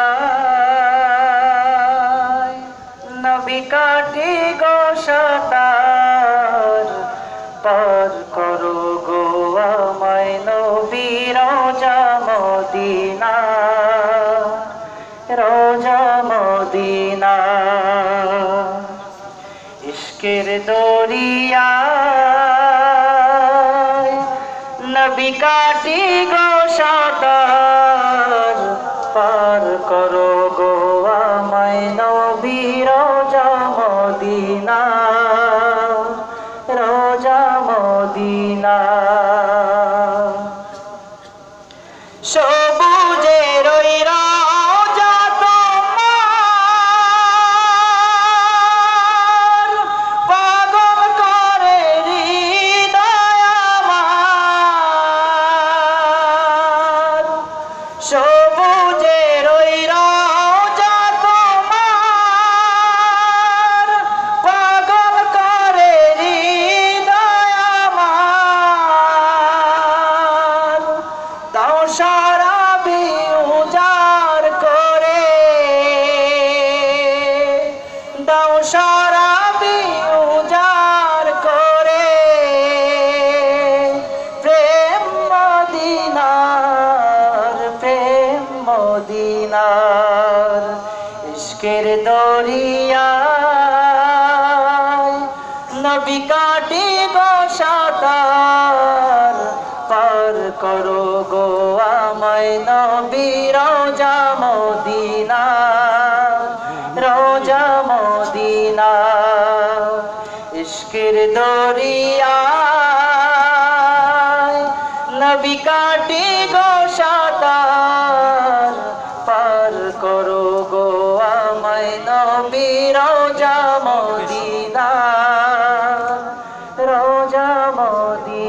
দরিয়ায় নবী কাটি গো সাতার পার করো গো আমায় নবী রোজা মদিনা রোজা মদিনা ইশকের দরিয়ায় নবী কাটি গো সাতার পার করো গো আমায় নবী রোজা মদিনা রোজা মদিনা সবুজের ওই রোজা তোমার পাগল করে হৃদয় আমার সবুজের ওই রোজা তোমার পাগল করে হৃদয় আমার তাও সারাবি উজাড় করে দাও সারাবি উজাড় করে প্রেম মদিনার ইশকের দরিয়ায় নবী কাটি গো সাতার পার করো গো আমায় নবী রোজা মদিনা রোজা মদিনা ইশকের দরিয়ায় নবী কাটি গো সাতার পার করো গো আমায় নবী রোজা মদিনা রোজা মদিনা।